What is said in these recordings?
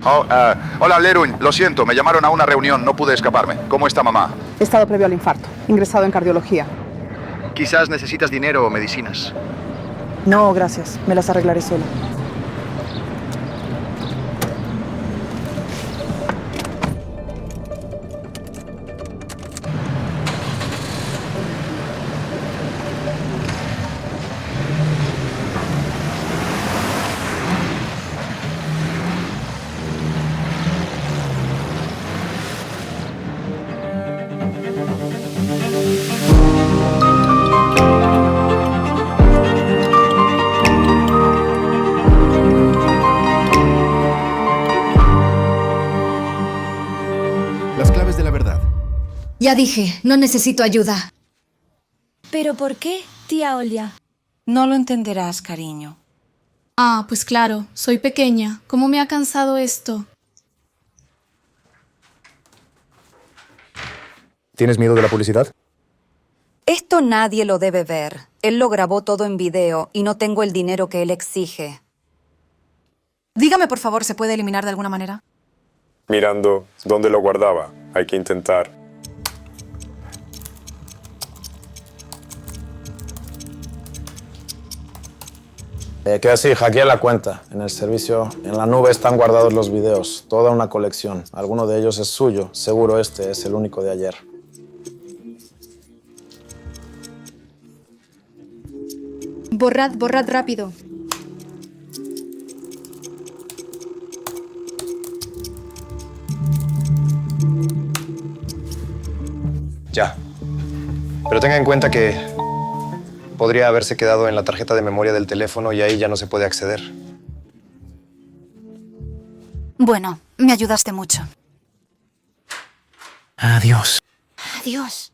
Hola, Leruñ. Lo siento, me llamaron a una reunión, no pude escaparme. ¿Cómo está mamá? Estado previo al infarto. Ingresado en cardiología. Quizás necesitas dinero o medicinas. No, gracias. Me las arreglaré sola. Las claves de la verdad. Ya dije, no necesito ayuda. ¿Pero por qué, tía Olia? No lo entenderás, cariño. Ah, pues claro, soy pequeña. ¿Cómo me ha cansado esto? ¿Tienes miedo de la publicidad? Esto nadie lo debe ver. Él lo grabó todo en video y no tengo el dinero que él exige. Dígame, por favor, ¿se puede eliminar de alguna manera? Mirando dónde lo guardaba. Hay que intentar. Que sí, hackeé la cuenta. En el servicio, en la nube están guardados los videos. Toda una colección. Alguno de ellos es suyo. Seguro este es el único de ayer. Borrad rápido. Ya. Pero tenga en cuenta que podría haberse quedado en la tarjeta de memoria del teléfono y ahí ya no se puede acceder. Bueno, me ayudaste mucho. Adiós. Adiós.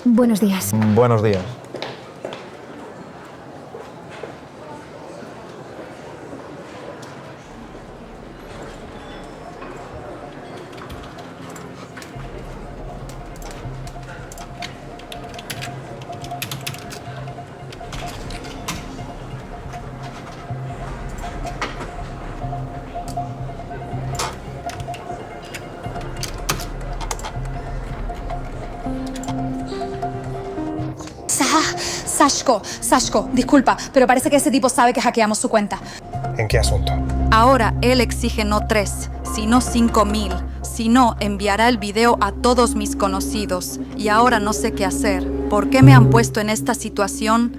Buenos días. Buenos días. Sashko, disculpa, pero parece que ese tipo sabe que hackeamos su cuenta. ¿En qué asunto? Ahora él exige no 3, sino 5,000. Si no, enviará el video a todos mis conocidos. Y ahora no sé qué hacer. ¿Por qué me han puesto en esta situación?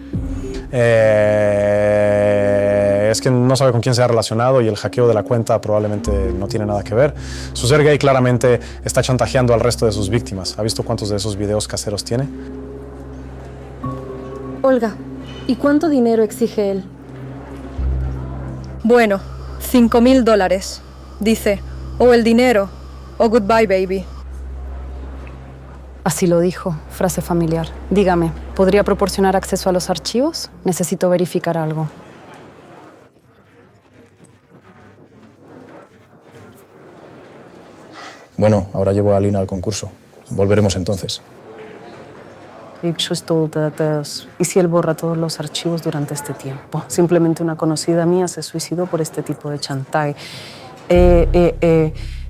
Es que no sabe con quién se ha relacionado y el hackeo de la cuenta probablemente no tiene nada que ver. Su ser gay claramente está chantajeando al resto de sus víctimas. ¿Ha visto cuántos de esos videos caseros tiene? Olga, ¿y cuánto dinero exige él? Bueno, $5,000. Dice, o el dinero, o goodbye, baby. Así lo dijo, frase familiar. Dígame, ¿podría proporcionar acceso a los archivos? Necesito verificar algo. Bueno, ahora llevo a Alina al concurso. Volveremos entonces. ¿Y si él borra todos los archivos durante este tiempo? Simplemente una conocida mía se suicidó por este tipo de chantaje.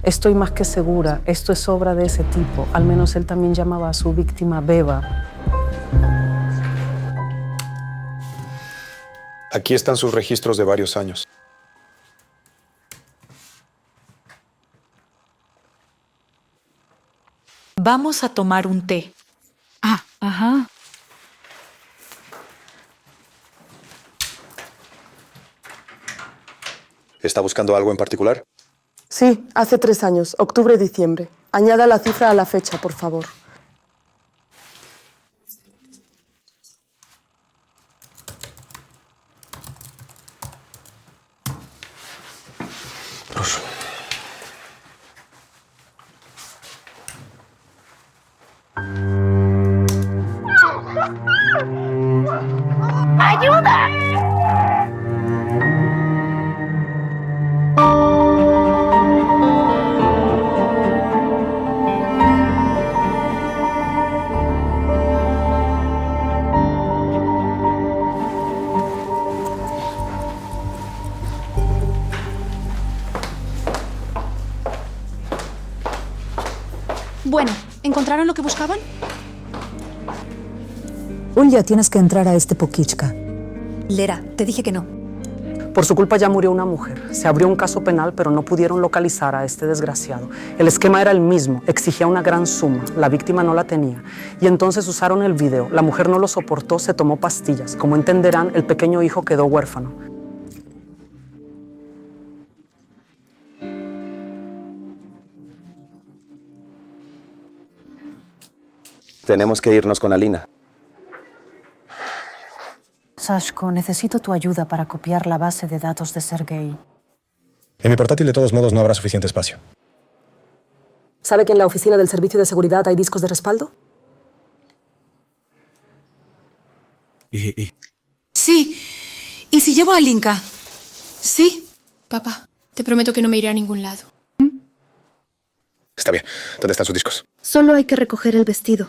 Estoy más que segura, esto es obra de ese tipo. Al menos él también llamaba a su víctima Beba. Aquí están sus registros de varios años. Vamos a tomar un té. Ajá. ¿Está buscando algo en particular? Sí, hace 3 años, octubre-diciembre. Añada la cifra a la fecha, por favor. ¡Ayuda! Bueno, ¿encontraron lo que buscaban? Olya, tienes que entrar a este Pokichka. Lera, te dije que no. Por su culpa ya murió una mujer. Se abrió un caso penal, pero no pudieron localizar a este desgraciado. El esquema era el mismo, exigía una gran suma. La víctima no la tenía. Y entonces usaron el video. La mujer no lo soportó, se tomó pastillas. Como entenderán, el pequeño hijo quedó huérfano. Tenemos que irnos con Alina. Sashko, necesito tu ayuda para copiar la base de datos de Sergei. En mi portátil, de todos modos, no habrá suficiente espacio. ¿Sabe que en la oficina del servicio de seguridad hay discos de respaldo? Sí. ¿Y si llevo a Linka? Sí. Papá, te prometo que no me iré a ningún lado. Está bien. ¿Dónde están sus discos? Solo hay que recoger el vestido.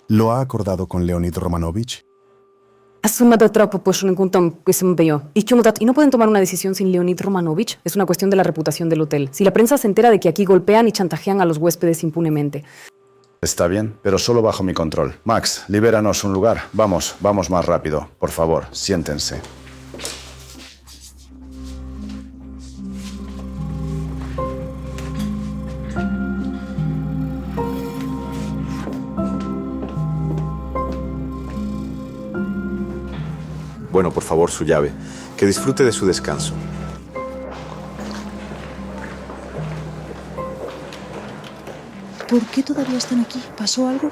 ¿Lo ha acordado con Leonid Romanovich? Asumado tropo, pues un encuentro que se me veo. Y no pueden tomar una decisión sin Leonid Romanovich. Es una cuestión de la reputación del hotel. Si la prensa se entera de que aquí golpean y chantajean a los huéspedes impunemente. Está bien, pero solo bajo mi control. Max, libéranos un lugar. Vamos más rápido. Por favor, siéntense. Bueno, por favor, su llave. Que disfrute de su descanso. ¿Por qué todavía están aquí? ¿Pasó algo?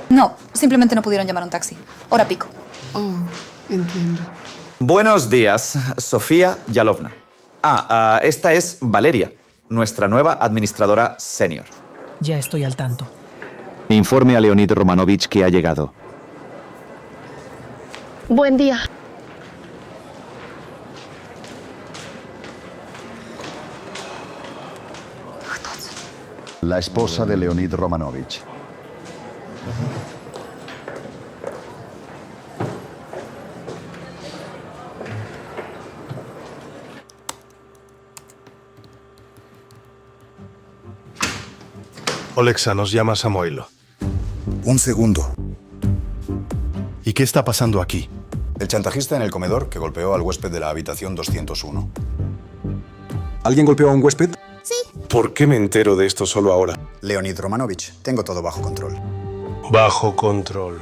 No, simplemente no pudieron llamar a un taxi. Hora pico. Oh, entiendo. Buenos días, Sofía Yalovna. Esta es Valeria, nuestra nueva administradora senior. Ya estoy al tanto. Informe a Leonid Romanovich que ha llegado. Buen día. La esposa de Leonid Romanovich. Olexa, nos llama Samoilo. Un segundo. ¿Y qué está pasando aquí? El chantajista en el comedor que golpeó al huésped de la habitación 201. ¿Alguien golpeó a un huésped? Sí. ¿Por qué me entero de esto solo ahora? Leonid Romanovich, tengo todo bajo control. Bajo control.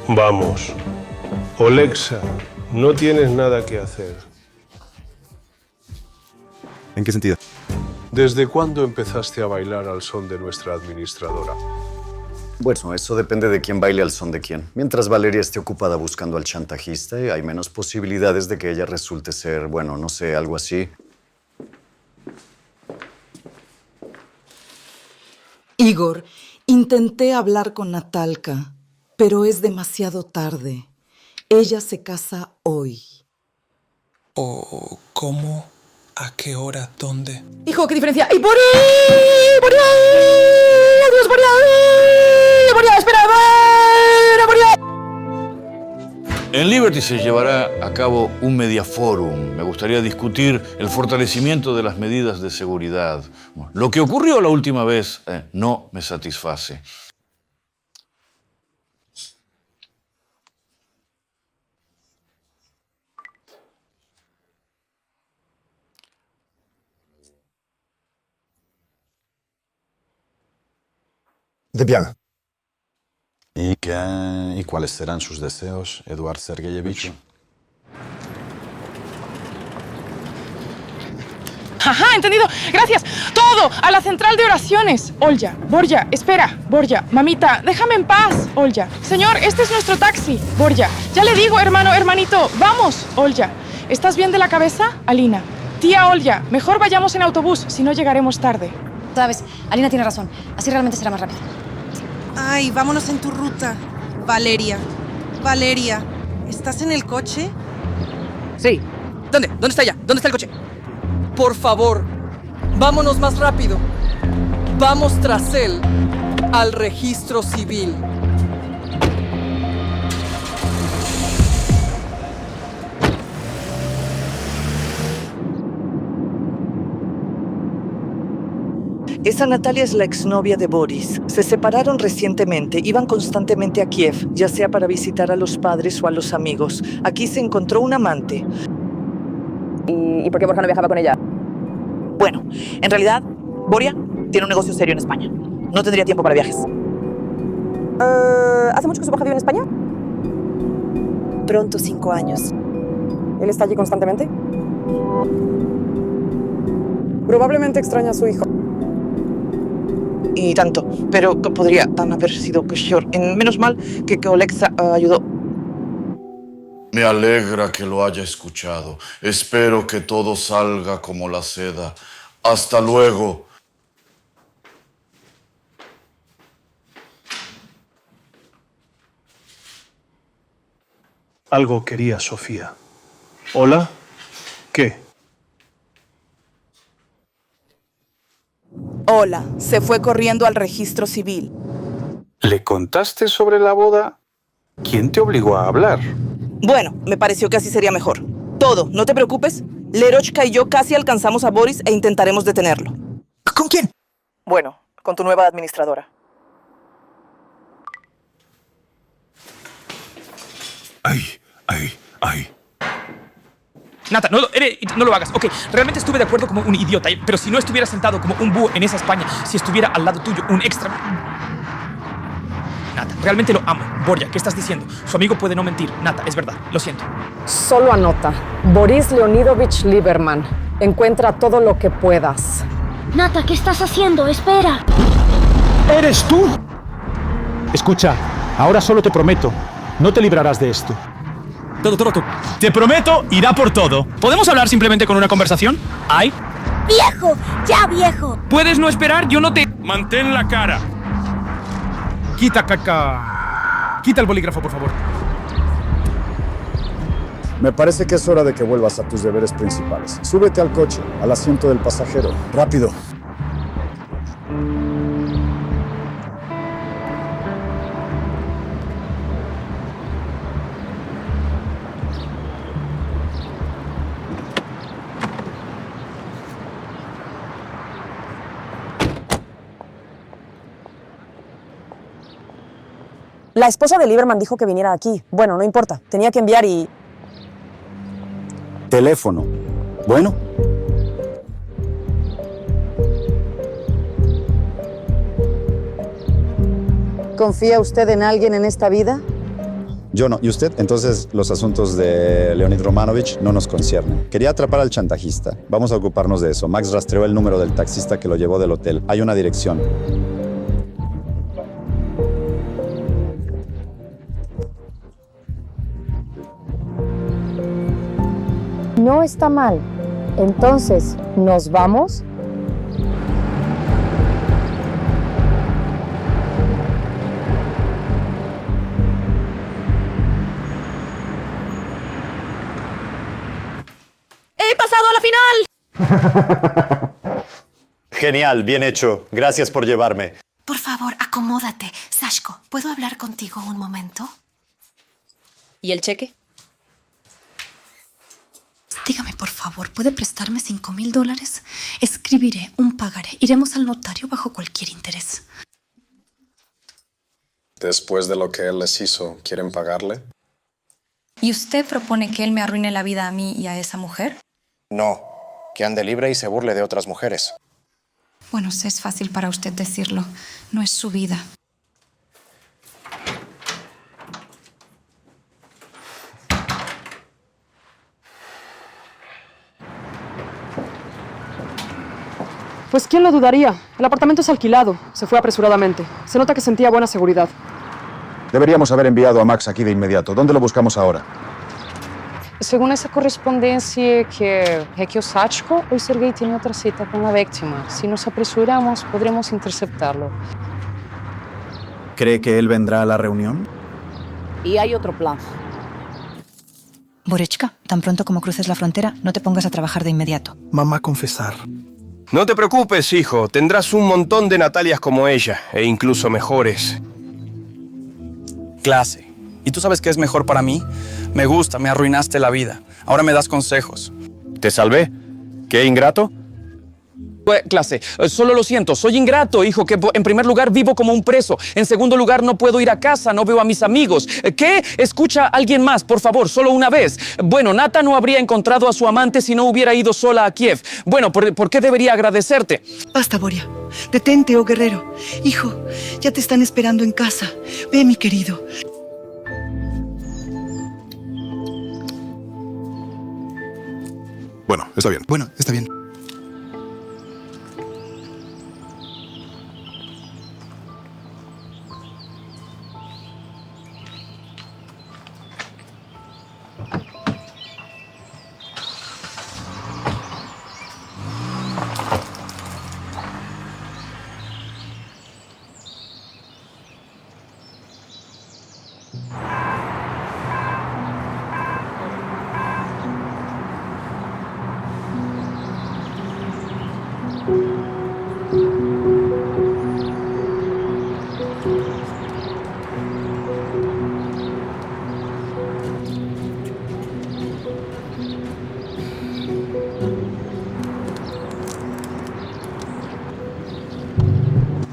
Vamos. Olexa, no tienes nada que hacer. ¿En qué sentido? ¿Desde cuándo empezaste a bailar al son de nuestra administradora? Bueno, eso depende de quién baile al son de quién. Mientras Valeria esté ocupada buscando al chantajista, hay menos posibilidades de que ella resulte ser, bueno, no sé, algo así. Igor, intenté hablar con Natalka, pero es demasiado tarde. Ella se casa hoy. ¿Cómo? ¿A qué hora? ¿Dónde? Hijo, ¿qué diferencia? ¡Y por ahí! ¡Por ahí! ¡Adiós, por ahí! ¡Por ahí! ¡Espera! ¡Por ahí! En Liberty se llevará a cabo un Media Forum. Me gustaría discutir el fortalecimiento de las medidas de seguridad. Lo que ocurrió la última vez no me satisface. De bien. ¿Y cuáles serán sus deseos, Eduard Sergeyevich? Ajá, entendido. Gracias. Todo a la central de oraciones. Olya, Borja, espera. Borja, mamita, déjame en paz. Olya, señor, este es nuestro taxi. Borja, ya le digo, hermano, hermanito. Vamos, Olya. ¿Estás bien de la cabeza? Alina. Tía Olya, mejor vayamos en autobús, si no llegaremos tarde. Sabes, Alina tiene razón. Así realmente será más rápido. Ay, vámonos en tu ruta. Valeria. Valeria, ¿estás en el coche? Sí. ¿Dónde? ¿Dónde está ella? ¿Dónde está el coche? Por favor, vámonos más rápido. Vamos tras él al registro civil. Esa Natalia es la exnovia de Boris. Se separaron recientemente. Iban constantemente a Kiev, ya sea para visitar a los padres o a los amigos. Aquí se encontró un amante. ¿Y por qué Borja no viajaba con ella? Bueno, en realidad, Boria tiene un negocio serio en España. No tendría tiempo para viajes. ¿Hace mucho que su Borja vive en España? Pronto 5 años. ¿Él está allí constantemente? Probablemente extraña a su hijo. Y tanto, pero podría tan haber sido peor. Menos mal que Olexa ayudó. Me alegra que lo haya escuchado. Espero que todo salga como la seda. Hasta luego. Algo quería Sofía. ¿Hola? ¿Qué? Hola, se fue corriendo al registro civil. ¿Le contaste sobre la boda? ¿Quién te obligó a hablar? Bueno, me pareció que así sería mejor. Todo, no te preocupes. Lerochka y yo casi alcanzamos a Boris e intentaremos detenerlo. ¿Con quién? Bueno, con tu nueva administradora. Ay. Nata, no lo hagas. Ok, realmente estuve de acuerdo como un idiota, pero si no estuviera sentado como un búho en esa España, si estuviera al lado tuyo, un extra... Nata, realmente lo amo. Borja, ¿qué estás diciendo? Su amigo puede no mentir. Nata, es verdad, lo siento. Solo anota. Boris Leonidovich Lieberman. Encuentra todo lo que puedas. Nata, ¿qué estás haciendo? Espera. ¿Eres tú? Escucha, ahora solo te prometo, no te librarás de esto. Todo. Te prometo, irá por todo. ¿Podemos hablar simplemente con una conversación? ¿Ay? ¡Viejo! ¡Ya, viejo! ¿Puedes no esperar? Yo no te... Mantén la cara. Quita el bolígrafo, por favor. Me parece que es hora de que vuelvas a tus deberes principales. Súbete al coche, al asiento del pasajero. ¡Rápido! La esposa de Lieberman dijo que viniera aquí. Bueno, no importa. Tenía que enviar y... Teléfono. Bueno. ¿Confía usted en alguien en esta vida? Yo no. ¿Y usted? Entonces, los asuntos de Leonid Romanovich no nos conciernen. Quería atrapar al chantajista. Vamos a ocuparnos de eso. Max rastreó el número del taxista que lo llevó del hotel. Hay una dirección. No está mal. Entonces, ¿nos vamos? ¡He pasado a la final! Genial, bien hecho. Gracias por llevarme. Por favor, acomódate. Sashko, ¿puedo hablar contigo un momento? ¿Y el cheque? Dígame, por favor, ¿puede prestarme $5,000? Escribiré un pagaré. Iremos al notario bajo cualquier interés. Después de lo que él les hizo, ¿quieren pagarle? ¿Y usted propone que él me arruine la vida a mí y a esa mujer? No, que ande libre y se burle de otras mujeres. Bueno, es fácil para usted decirlo. No es su vida. Pues quién lo dudaría. El apartamento es alquilado. Se fue apresuradamente. Se nota que sentía buena seguridad. Deberíamos haber enviado a Max aquí de inmediato. ¿Dónde lo buscamos ahora? Según esa correspondencia que hackeó Sachko, hoy Sergei tiene otra cita con la víctima. Si nos apresuramos, podremos interceptarlo. ¿Cree que él vendrá a la reunión? Y hay otro plan. Borechka, tan pronto como cruces la frontera, no te pongas a trabajar de inmediato. Mamá, confesar. No te preocupes, hijo. Tendrás un montón de Natalias como ella, e incluso mejores. Clase. ¿Y tú sabes qué es mejor para mí? Me gusta, me arruinaste la vida. Ahora me das consejos. ¿Te salvé? ¿Qué ingrato? Clase, solo lo siento, soy ingrato, hijo, que en primer lugar vivo como un preso, en segundo lugar no puedo ir a casa, no veo a mis amigos. ¿Qué? Escucha a alguien más, por favor, solo una vez. Bueno, Nata no habría encontrado a su amante si no hubiera ido sola a Kiev. Bueno, ¿por qué debería agradecerte? Basta, Boria. Detente, oh guerrero. Hijo, ya te están esperando en casa. Ve, mi querido. Bueno, está bien. Bueno, está bien.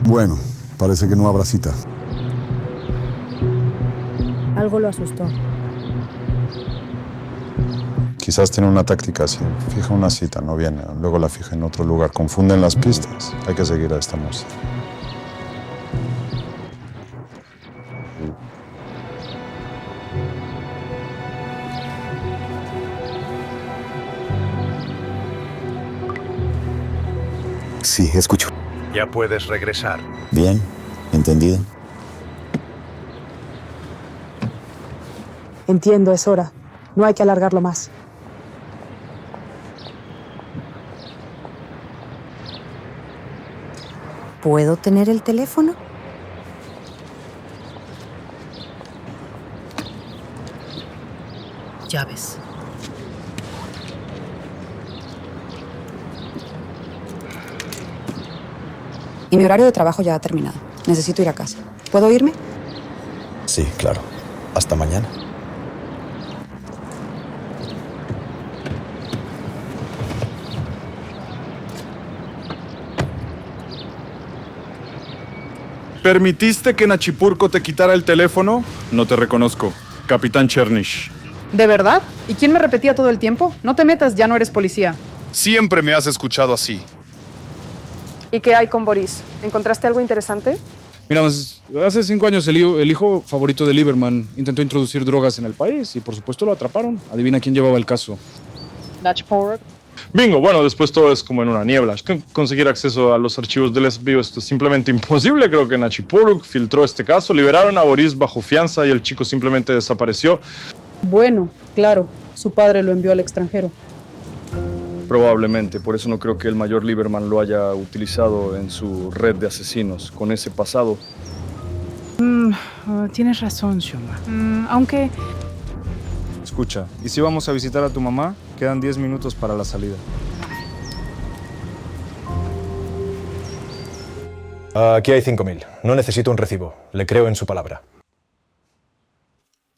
Bueno, parece que no habrá cita. Algo lo asustó. Quizás tiene una táctica así. Fija una cita, no viene. Luego la fija en otro lugar. Confunden las pistas. Hay que seguir a esta moza. Sí, escucho. Ya puedes regresar. Bien, entendido. Entiendo, es hora. No hay que alargarlo más. ¿Puedo tener el teléfono? Llaves. Y mi horario de trabajo ya ha terminado. Necesito ir a casa. ¿Puedo irme? Sí, claro. Hasta mañana. ¿Permitiste que Nachipurco te quitara el teléfono? No te reconozco. Capitán Chernish. ¿De verdad? ¿Y quién me repetía todo el tiempo? No te metas, ya no eres policía. Siempre me has escuchado así. ¿Y qué hay con Boris? ¿Encontraste algo interesante? Mira, hace 5 años el hijo favorito de Lieberman intentó introducir drogas en el país y por supuesto lo atraparon. Adivina quién llevaba el caso. Nachipurco. Bingo, bueno, después todo es como en una niebla. Es que conseguir acceso a los archivos del FBI esto es simplemente imposible. Creo que Nachipurco filtró este caso, liberaron a Boris bajo fianza y el chico simplemente desapareció. Bueno, claro. Su padre lo envió al extranjero. Probablemente, por eso no creo que el mayor Lieberman lo haya utilizado en su red de asesinos, con ese pasado. Tienes razón, Shoma. Aunque... Escucha, ¿y si vamos a visitar a tu mamá? Quedan 10 minutos para la salida. Aquí hay 5.000. No necesito un recibo. Le creo en su palabra.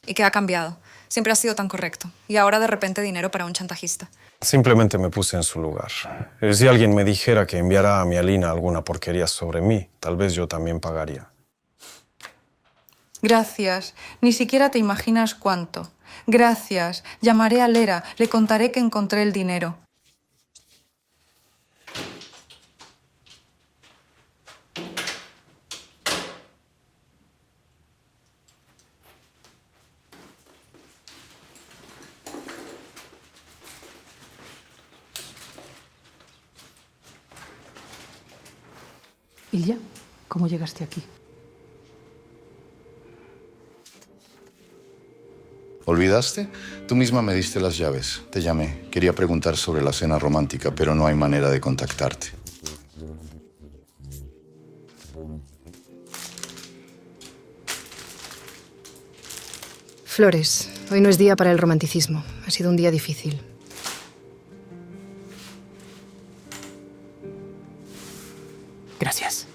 ¿Y qué ha cambiado? Siempre ha sido tan correcto. Y ahora de repente dinero para un chantajista. Simplemente me puse en su lugar. Si alguien me dijera que enviara a mi Alina alguna porquería sobre mí, tal vez yo también pagaría. Gracias. Ni siquiera te imaginas cuánto. Gracias. Llamaré a Lera. Le contaré que encontré el dinero. Ilya, ¿cómo llegaste aquí? ¿Olvidaste? Tú misma me diste las llaves. Te llamé. Quería preguntar sobre la cena romántica, pero no hay manera de contactarte. Flores, hoy no es día para el romanticismo. Ha sido un día difícil. Gracias.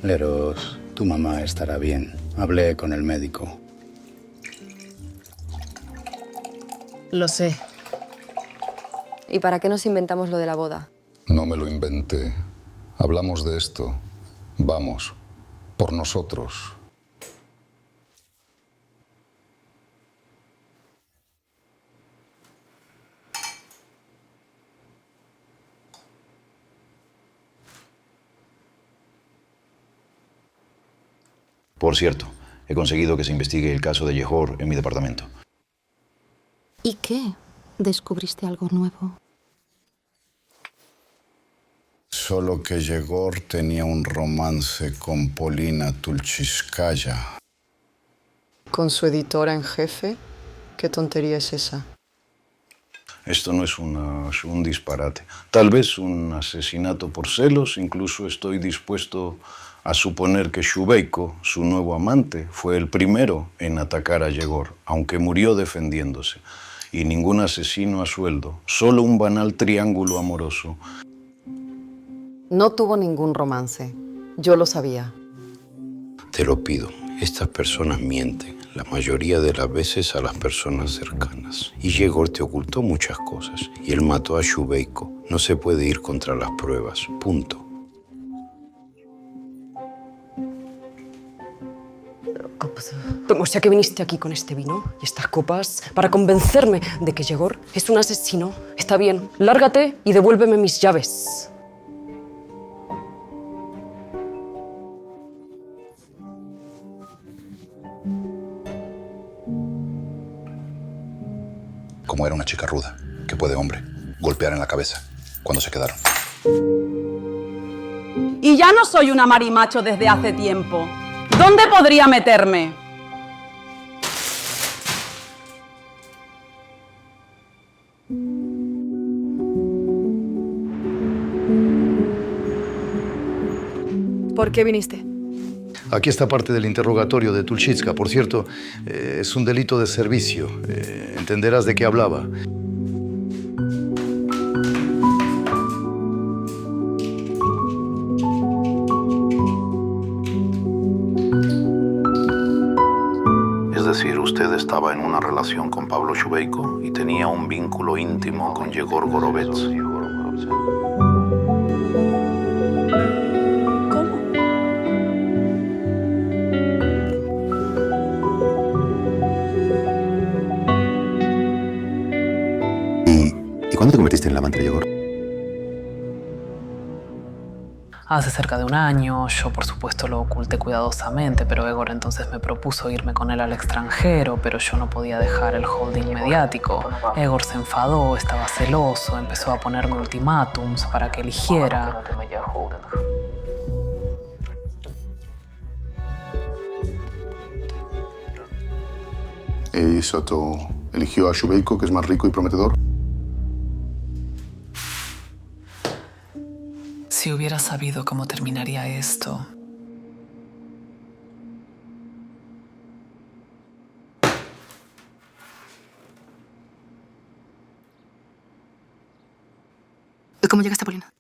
Leros, tu mamá estará bien. Hablé con el médico. Lo sé. ¿Y para qué nos inventamos lo de la boda? No me lo inventé. Hablamos de esto. Vamos, por nosotros. Por cierto, he conseguido que se investigue el caso de Yehor en mi departamento. ¿Y qué? ¿Descubriste algo nuevo? Solo que Yegor tenía un romance con Polina Tulchitskaya. ¿Con su editora en jefe? ¿Qué tontería es esa? Esto no es un disparate. Tal vez un asesinato por celos. Incluso estoy dispuesto a suponer que Shubeiko, su nuevo amante, fue el primero en atacar a Yegor, aunque murió defendiéndose. Y ningún asesino a sueldo, solo un banal triángulo amoroso. No tuvo ningún romance. Yo lo sabía. Te lo pido, estas personas mienten, la mayoría de las veces a las personas cercanas. Y Yegor te ocultó muchas cosas, y él mató a Shubeiko. No se puede ir contra las pruebas, punto. O sea que viniste aquí con este vino y estas copas para convencerme de que Yegor es un asesino. Está bien, lárgate y devuélveme mis llaves. Como era una chica ruda, que puede, hombre, golpear en la cabeza cuando se quedaron. Y ya no soy una marimacho desde hace tiempo. ¿Dónde podría meterme? ¿Por qué viniste? Aquí está parte del interrogatorio de Tulchitska. Por cierto, es un delito de servicio. Entenderás de qué hablaba. Es decir, usted estaba en una relación con Pablo Shubeiko y tenía un vínculo íntimo con Yegor Gorovets. ¿Y cuándo te convertiste en la amante de Yegor? Hace cerca de un año, yo por supuesto lo oculté cuidadosamente, pero Egor entonces me propuso irme con él al extranjero, pero yo no podía dejar el holding mediático. Egor se enfadó, estaba celoso, empezó a ponerme ultimátums para que eligiera. ¿Y Soto eligió a Shubeiko, que es más rico y prometedor? Si hubiera sabido cómo terminaría esto. ¿Cómo llegaste a Polina?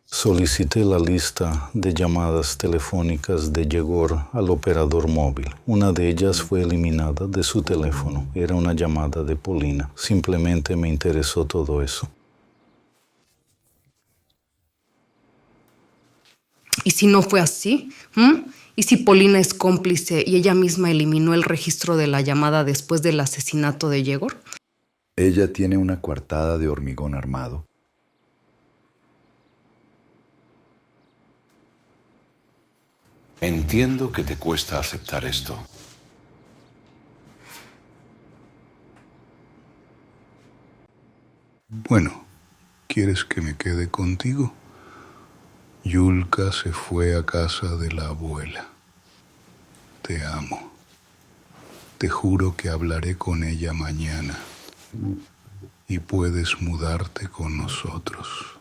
Solicité la lista de llamadas telefónicas de Yegor al operador móvil. Una de ellas fue eliminada de su teléfono. Era una llamada de Polina. Simplemente me interesó todo eso. ¿Y si no fue así? ¿Y si Polina es cómplice y ella misma eliminó el registro de la llamada después del asesinato de Yegor? Ella tiene una coartada de hormigón armado. Entiendo que te cuesta aceptar esto. Bueno, ¿quieres que me quede contigo? Yulka se fue a casa de la abuela. Te amo. Te juro que hablaré con ella mañana. Y puedes mudarte con nosotros.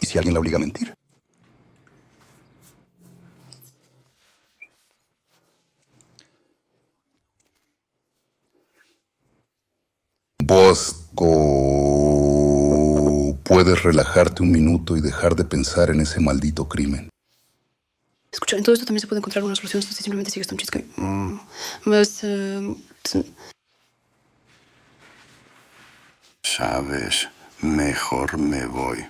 ¿Y si alguien la obliga a mentir? Bosco, puedes relajarte un minuto y dejar de pensar en ese maldito crimen. Escucha, en todo esto también se puede encontrar una solución si simplemente sigues un chisque. Sabes, mejor me voy.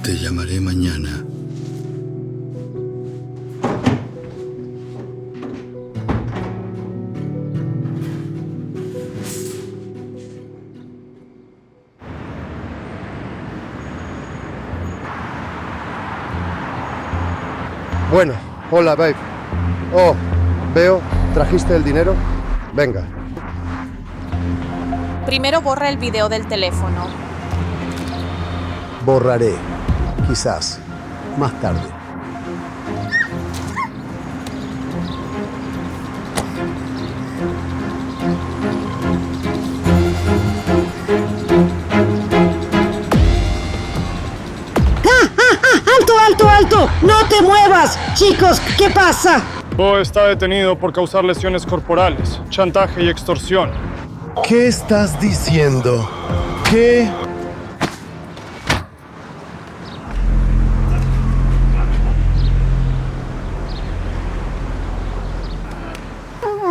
Te llamaré mañana. Bueno, hola, babe. Oh, veo, ¿trajiste el dinero? Venga. Primero borra el video del teléfono. Borraré. Quizás. Más tarde. ¡Alto, alto, alto! ¡No te muevas! Chicos, ¿qué pasa? Bo está detenido por causar lesiones corporales, chantaje y extorsión. ¿Qué estás diciendo? ¿Qué?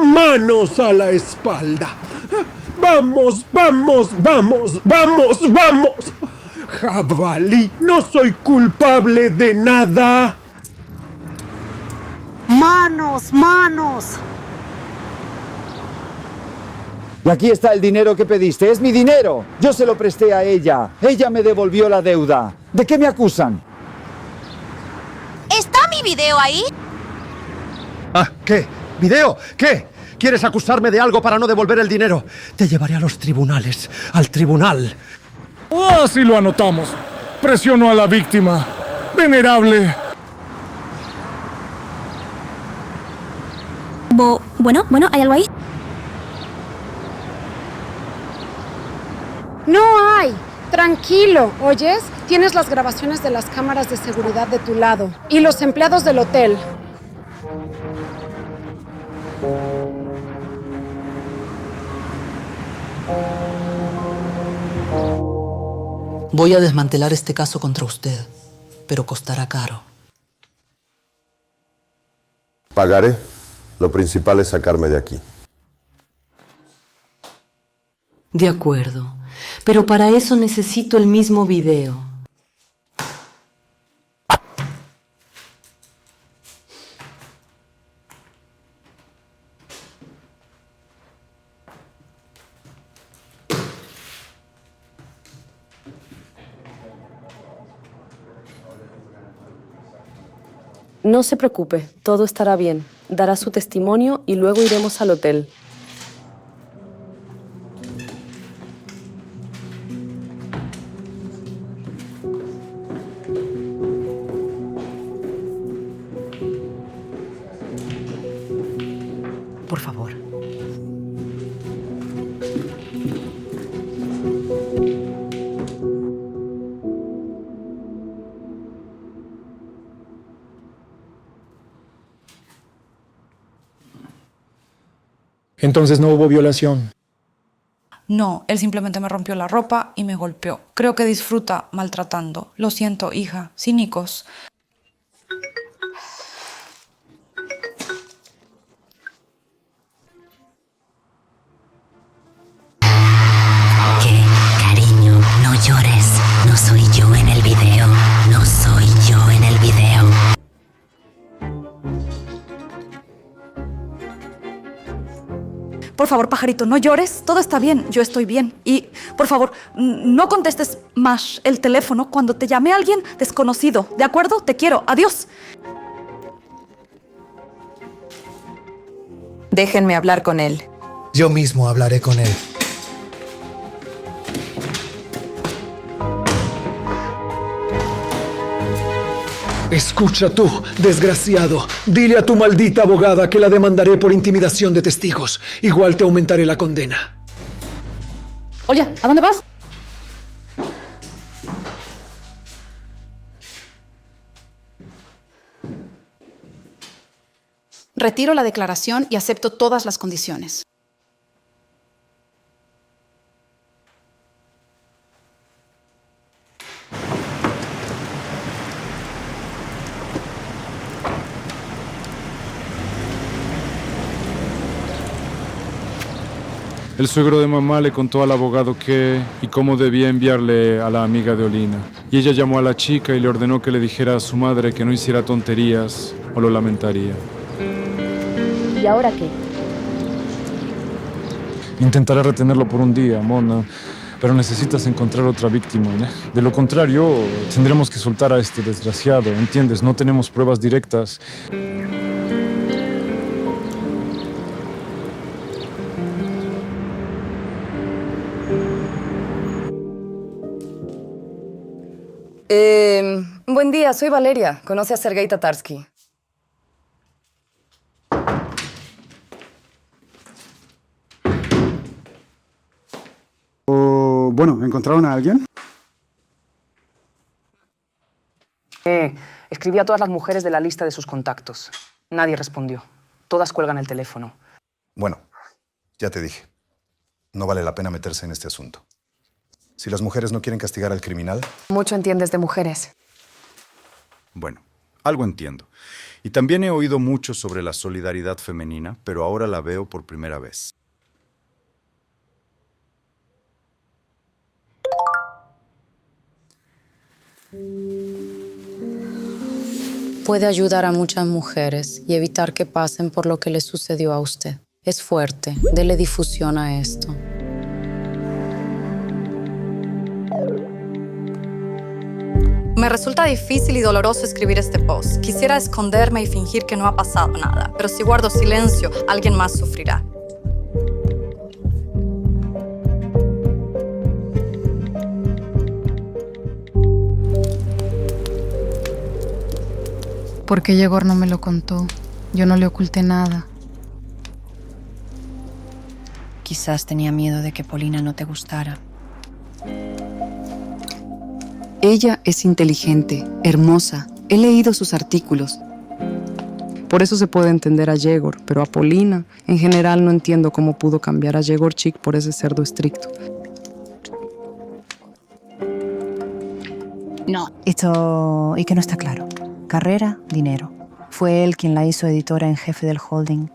Manos a la espalda. Vamos, vamos, vamos, vamos, vamos. Jabalí, no soy culpable de nada. ¡Manos, manos! Y aquí está el dinero que pediste. Es mi dinero. Yo se lo presté a ella. Ella me devolvió la deuda. ¿De qué me acusan? ¿Está mi video ahí? Ah, ¿qué? ¿Video? ¿Qué? ¿Quieres acusarme de algo para no devolver el dinero? Te llevaré a los tribunales. Al tribunal. Así lo anotamos. Presionó a la víctima. Venerable. Bueno, ¿hay algo ahí? No hay. Tranquilo, ¿oyes? Tienes las grabaciones de las cámaras de seguridad de tu lado y los empleados del hotel. Voy a desmantelar este caso contra usted, pero costará caro. Pagaré. Lo principal es sacarme de aquí. De acuerdo, pero para eso necesito el mismo video. No se preocupe, todo estará bien. Dará su testimonio y luego iremos al hotel. Por favor. Entonces no hubo violación. No, él simplemente me rompió la ropa y me golpeó. Creo que disfruta maltratando. Lo siento, hija. Cínicos. Cariño, no llores. No soy yo en el video. No soy yo en el video. Por favor, pajarito, no llores. Todo está bien. Yo estoy bien. Y, por favor, no contestes más el teléfono cuando te llame alguien desconocido. ¿De acuerdo? Te quiero. Adiós. Déjenme hablar con él. Yo mismo hablaré con él. Escucha tú, desgraciado. Dile a tu maldita abogada que la demandaré por intimidación de testigos. Igual te aumentaré la condena. Oye, ¿a dónde vas? Retiro la declaración y acepto todas las condiciones. El suegro de mamá le contó al abogado qué y cómo debía enviarle a la amiga de Olina. Y ella llamó a la chica y le ordenó que le dijera a su madre que no hiciera tonterías o lo lamentaría. ¿Y ahora qué? Intentaré retenerlo por un día, Mona, pero necesitas encontrar otra víctima, ¿eh? De lo contrario, tendremos que soltar a este desgraciado, ¿entiendes? No tenemos pruebas directas. Buen día, soy Valeria. ¿Conoce a Sergei Tatarsky? Bueno, ¿encontraron a alguien? Escribí a todas las mujeres de la lista de sus contactos. Nadie respondió. Todas cuelgan el teléfono. Bueno, ya te dije. No vale la pena meterse en este asunto. Si las mujeres no quieren castigar al criminal... Mucho entiendes de mujeres. Bueno, algo entiendo. Y también he oído mucho sobre la solidaridad femenina, pero ahora la veo por primera vez. Puede ayudar a muchas mujeres y evitar que pasen por lo que le sucedió a usted. Es fuerte. Dele difusión a esto. Me resulta difícil y doloroso escribir este post. Quisiera esconderme y fingir que no ha pasado nada, pero si guardo silencio, alguien más sufrirá. ¿Por qué Yegor no me lo contó? Yo no le oculté nada. Quizás tenía miedo de que Polina no te gustara. Ella es inteligente, hermosa. He leído sus artículos. Por eso se puede entender a Yegor, pero a Polina, en general, no entiendo cómo pudo cambiar a Yegorchik por ese cerdo estricto. No, esto... y que no está claro. Carrera, dinero. Fue él quien la hizo editora en jefe del holding.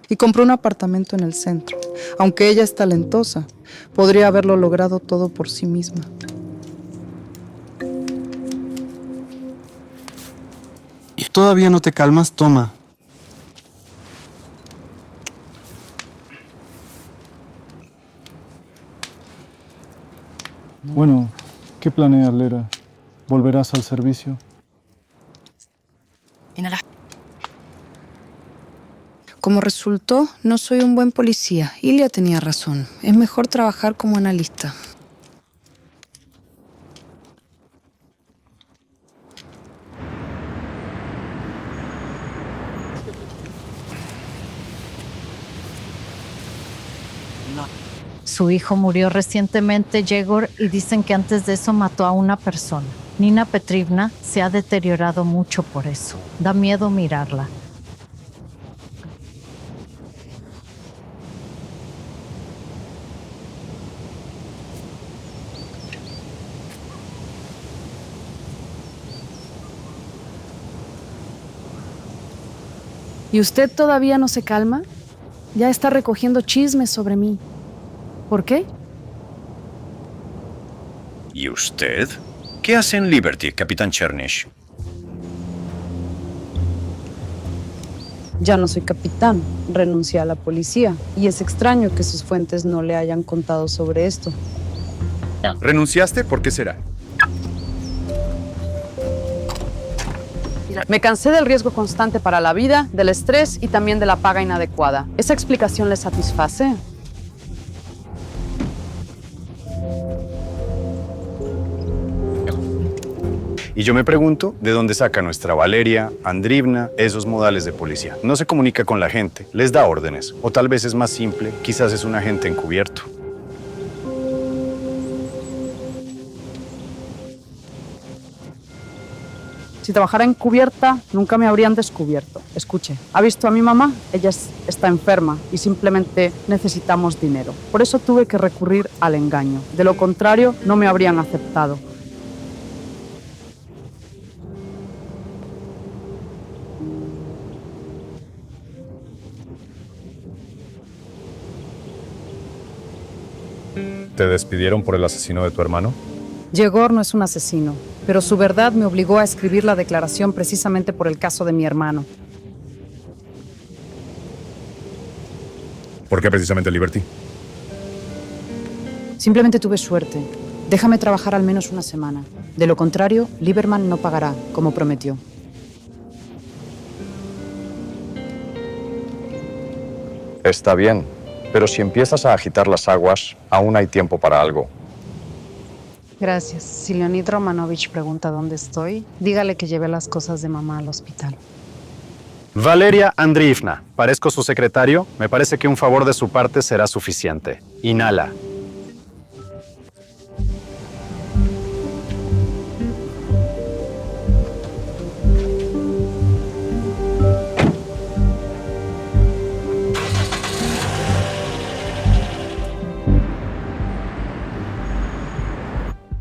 Y compró un apartamento en el centro. Aunque ella es talentosa, podría haberlo logrado todo por sí misma. ¿Todavía no te calmas? Toma. Bueno, ¿qué planeas, Lera? ¿Volverás al servicio? Como resultó, no soy un buen policía. Ilya tenía razón. Es mejor trabajar como analista. Su hijo murió recientemente, Yegor, y dicen que antes de eso mató a una persona. Nina Petrivna se ha deteriorado mucho por eso. Da miedo mirarla. ¿Y usted todavía no se calma? Ya está recogiendo chismes sobre mí. ¿Por qué? ¿Y usted? ¿Qué hace en Liberty, Capitán Chernish? Ya no soy capitán. Renuncié a la policía. Y es extraño que sus fuentes no le hayan contado sobre esto. ¿Renunciaste? ¿Por qué será? Me cansé del riesgo constante para la vida, del estrés y también de la paga inadecuada. ¿Esa explicación le satisface? Y yo me pregunto, ¿de dónde saca nuestra Valeria, Andrivna, esos modales de policía? No se comunica con la gente, les da órdenes. O tal vez es más simple, quizás es un agente encubierto. Si trabajara encubierta, nunca me habrían descubierto. Escuche, ¿ha visto a mi mamá? Ella está enferma y simplemente necesitamos dinero. Por eso tuve que recurrir al engaño. De lo contrario, no me habrían aceptado. ¿Te despidieron por el asesino de tu hermano? Yegor no es un asesino, pero su verdad me obligó a escribir la declaración precisamente por el caso de mi hermano. ¿Por qué precisamente Liberty? Simplemente tuve suerte. Déjame trabajar al menos una semana. De lo contrario, Lieberman no pagará, como prometió. Está bien, pero si empiezas a agitar las aguas, aún hay tiempo para algo. Gracias. Si Leonid Romanovich pregunta dónde estoy, dígale que llevé las cosas de mamá al hospital. Valeria Andrievna, ¿parezco su secretario? Me parece que un favor de su parte será suficiente. Inhala.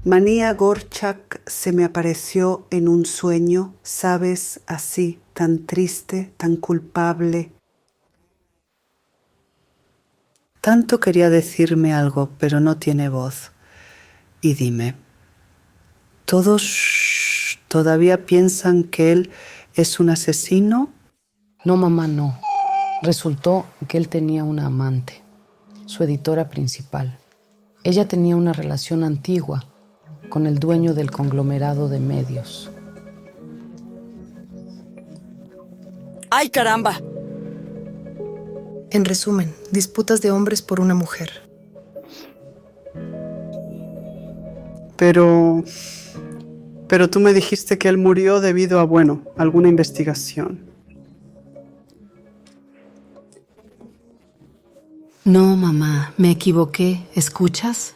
Mania Gorchak se me apareció en un sueño, sabes, así, tan triste, tan culpable. Tanto quería decirme algo, pero no tiene voz. Y dime, ¿todos todavía piensan que él es un asesino? No, mamá, no. Resultó que él tenía una amante, su editora principal. Ella tenía una relación antigua con el dueño del conglomerado de medios. ¡Ay, caramba! En resumen, disputas de hombres por una mujer. Pero tú me dijiste que él murió debido a, alguna investigación. No, mamá, me equivoqué. ¿Escuchas?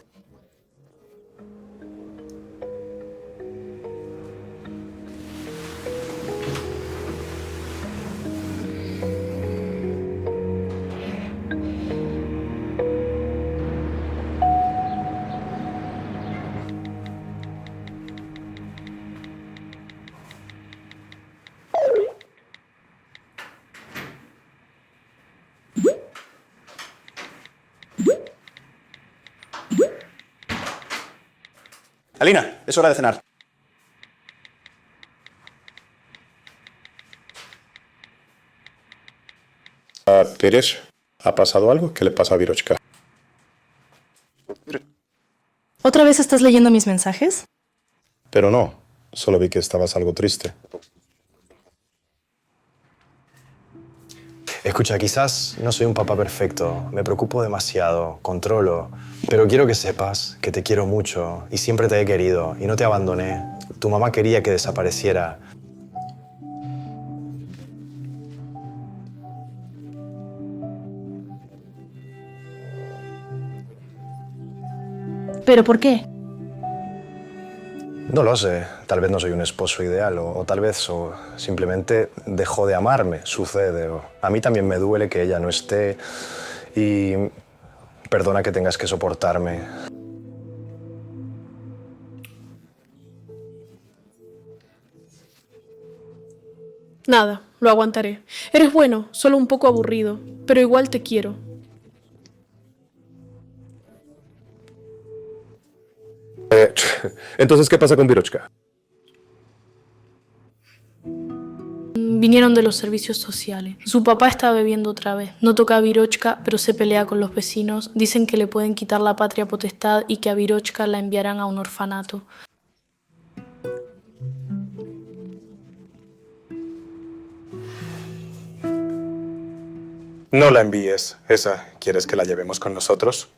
Alina, es hora de cenar. Pérez, ¿ha pasado algo? ¿Qué le pasa a Virochka? ¿Otra vez estás leyendo mis mensajes? Pero no, solo vi que estabas algo triste. Escucha, quizás no soy un papá perfecto, me preocupo demasiado, controlo, pero quiero que sepas que te quiero mucho y siempre te he querido y no te abandoné. Tu mamá quería que desapareciera. ¿Pero por qué? No lo sé, tal vez no soy un esposo ideal o tal vez simplemente dejó de amarme, sucede. A mí también me duele que ella no esté y perdona que tengas que soportarme. Nada, lo aguantaré. Eres bueno, solo un poco aburrido, pero igual te quiero. Entonces, ¿qué pasa con Virochka? Vinieron de los servicios sociales. Su papá está bebiendo otra vez. No toca a Virochka, pero se pelea con los vecinos. Dicen que le pueden quitar la patria potestad y que a Virochka la enviarán a un orfanato. No la envíes. Esa, ¿quieres que la llevemos con nosotros?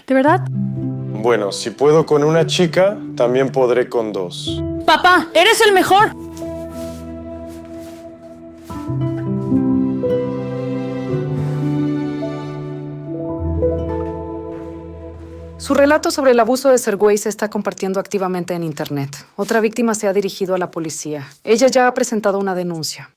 ¿De verdad? Bueno, si puedo con una chica, también podré con dos. ¡Papá, eres el mejor! Su relato sobre el abuso de Sergüey se está compartiendo activamente en Internet. Otra víctima se ha dirigido a la policía. Ella ya ha presentado una denuncia.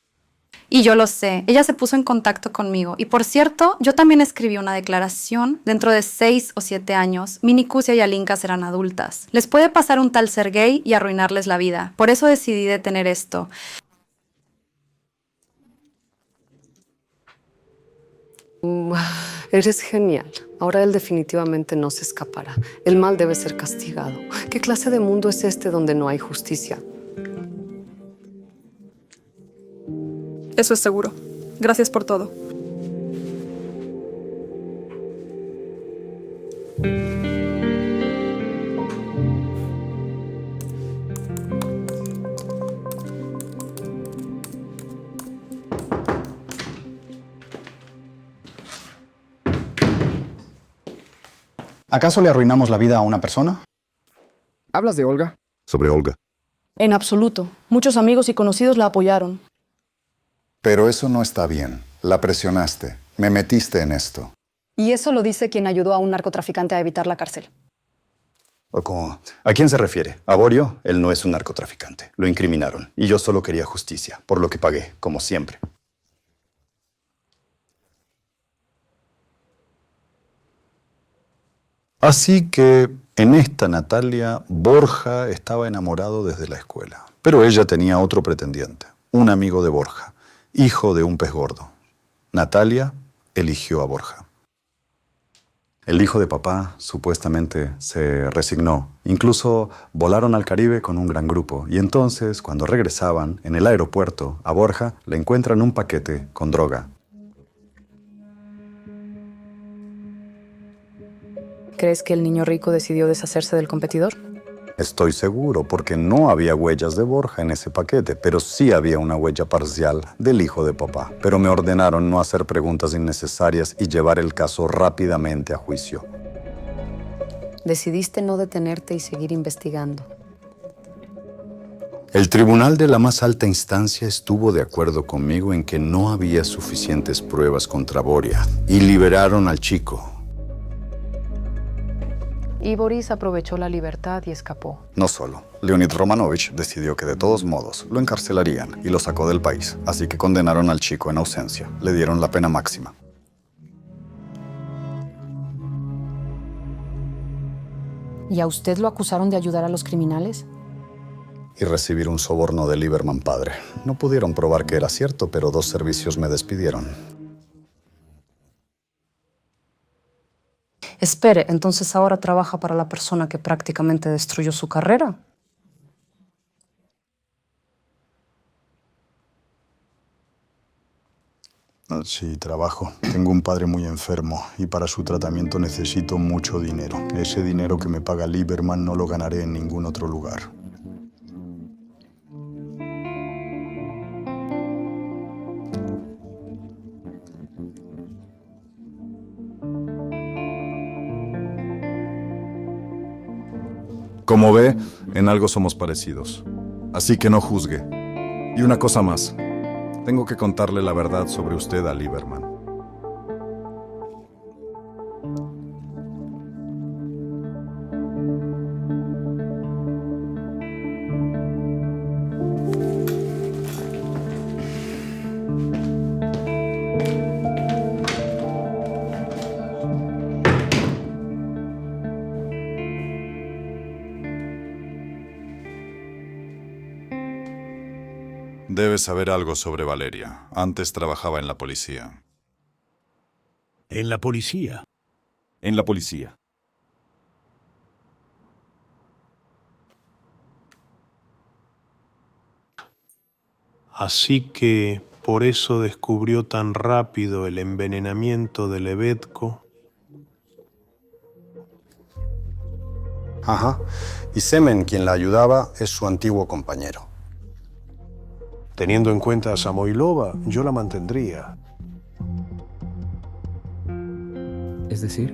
Y yo lo sé, ella se puso en contacto conmigo. Y por cierto, yo también escribí una declaración. Dentro de 6 o 7 años, Minikusia y Alinka serán adultas. Les puede pasar un tal Sergey y arruinarles la vida. Por eso decidí detener esto. Eres genial. Ahora él definitivamente no se escapará. El mal debe ser castigado. ¿Qué clase de mundo es este donde no hay justicia? Eso es seguro. Gracias por todo. ¿Acaso le arruinamos la vida a una persona? ¿Hablas de Olga? Sobre Olga. En absoluto. Muchos amigos y conocidos la apoyaron. Pero eso no está bien. La presionaste. Me metiste en esto. Y eso lo dice quien ayudó a un narcotraficante a evitar la cárcel. ¿A quién se refiere? ¿A Borio? Él no es un narcotraficante. Lo incriminaron. Y yo solo quería justicia, por lo que pagué, como siempre. Así que en esta Natalia, Borja estaba enamorado desde la escuela. Pero ella tenía otro pretendiente, un amigo de Borja, hijo de un pez gordo. Natalia eligió a Borja. El hijo de papá supuestamente se resignó. Incluso volaron al Caribe con un gran grupo. Y entonces, cuando regresaban, en el aeropuerto, a Borja le encuentran un paquete con droga. ¿Crees que el niño rico decidió deshacerse del competidor? Estoy seguro, porque no había huellas de Borja en ese paquete, pero sí había una huella parcial del hijo de papá. Pero me ordenaron no hacer preguntas innecesarias y llevar el caso rápidamente a juicio. Decidiste no detenerte y seguir investigando. El tribunal de la más alta instancia estuvo de acuerdo conmigo en que no había suficientes pruebas contra Boria y liberaron al chico. Y Boris aprovechó la libertad y escapó. No solo. Leonid Romanovich decidió que de todos modos lo encarcelarían y lo sacó del país. Así que condenaron al chico en ausencia. Le dieron la pena máxima. ¿Y a usted lo acusaron de ayudar a los criminales? Y recibir un soborno de Lieberman padre. No pudieron probar que era cierto, pero 2 servicios me despidieron. Espere, entonces ahora trabaja para la persona que prácticamente destruyó su carrera. Sí, trabajo. Tengo un padre muy enfermo y para su tratamiento necesito mucho dinero. Ese dinero que me paga Lieberman no lo ganaré en ningún otro lugar. Como ve, en algo somos parecidos. Así que no juzgue. Y una cosa más. Tengo que contarle la verdad sobre usted a Lieberman. Debe saber algo sobre Valeria. Antes trabajaba en la policía. ¿En la policía? En la policía. Así que por eso descubrió tan rápido el envenenamiento de Levedko. Ajá. Y Semen, quien la ayudaba, es su antiguo compañero. Teniendo en cuenta a Samoilova, yo la mantendría. ¿Es decir?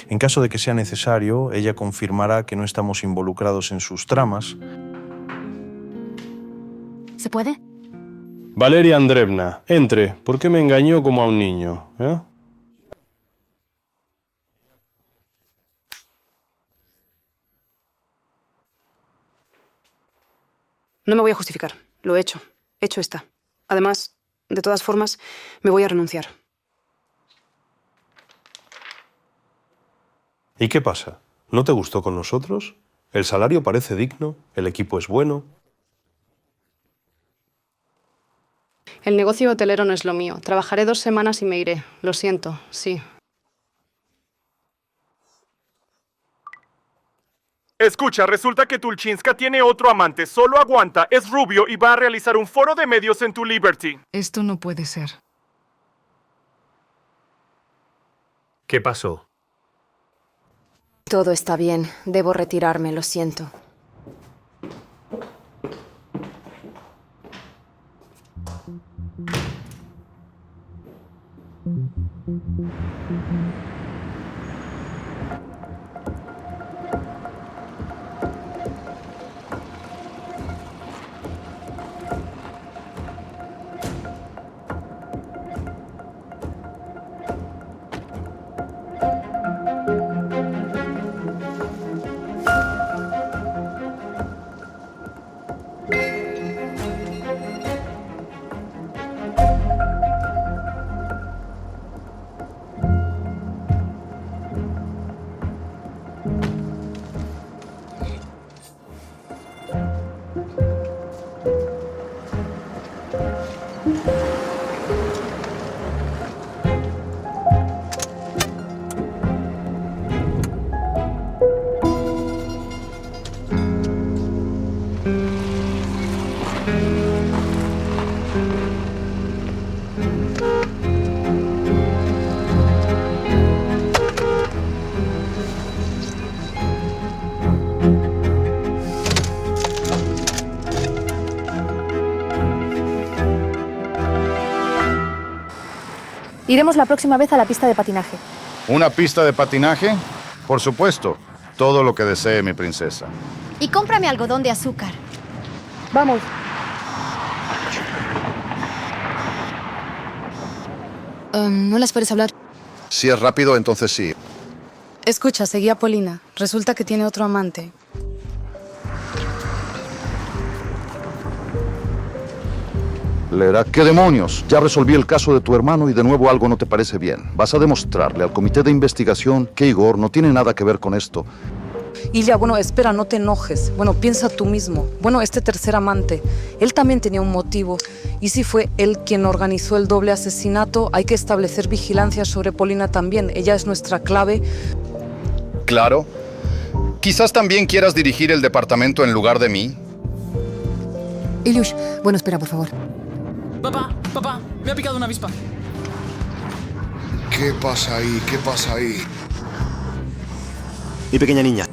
En caso de que sea necesario, ella confirmará que no estamos involucrados en sus tramas. ¿Se puede? Valeria Andreevna, entre. ¿Por qué me engañó como a un niño? No me voy a justificar. Lo he hecho. Hecho está. Además, de todas formas, me voy a renunciar. ¿Y qué pasa? ¿No te gustó con nosotros? El salario parece digno, el equipo es bueno. El negocio hotelero no es lo mío. Trabajaré 2 semanas y me iré. Lo siento, sí. Escucha, resulta que Tulchinska tiene otro amante. Solo aguanta, es rubio y va a realizar un foro de medios en tu Liberty. Esto no puede ser. ¿Qué pasó? Todo está bien. Debo retirarme, lo siento. Iremos la próxima vez a la pista de patinaje. ¿Una pista de patinaje? Por supuesto. Todo lo que desee mi princesa. Y cómprame algodón de azúcar. Vamos. ¿No las puedes hablar? Si es rápido, entonces sí. Escucha, seguí a Polina. Resulta que tiene otro amante. Lera, ¿qué demonios? Ya resolví el caso de tu hermano y de nuevo algo no te parece bien. Vas a demostrarle al comité de investigación que Igor no tiene nada que ver con esto. Ilya, bueno, espera, no te enojes. Bueno, piensa tú mismo. Bueno, este tercer amante, él también tenía un motivo. Y si fue él quien organizó el doble asesinato, hay que establecer vigilancia sobre Polina también. Ella es nuestra clave. Claro. Quizás también quieras dirigir el departamento en lugar de mí. Ilyush, bueno, espera, por favor. Papá, me ha picado una avispa. ¿Qué pasa ahí? ¿Qué pasa ahí? Mi pequeña niña.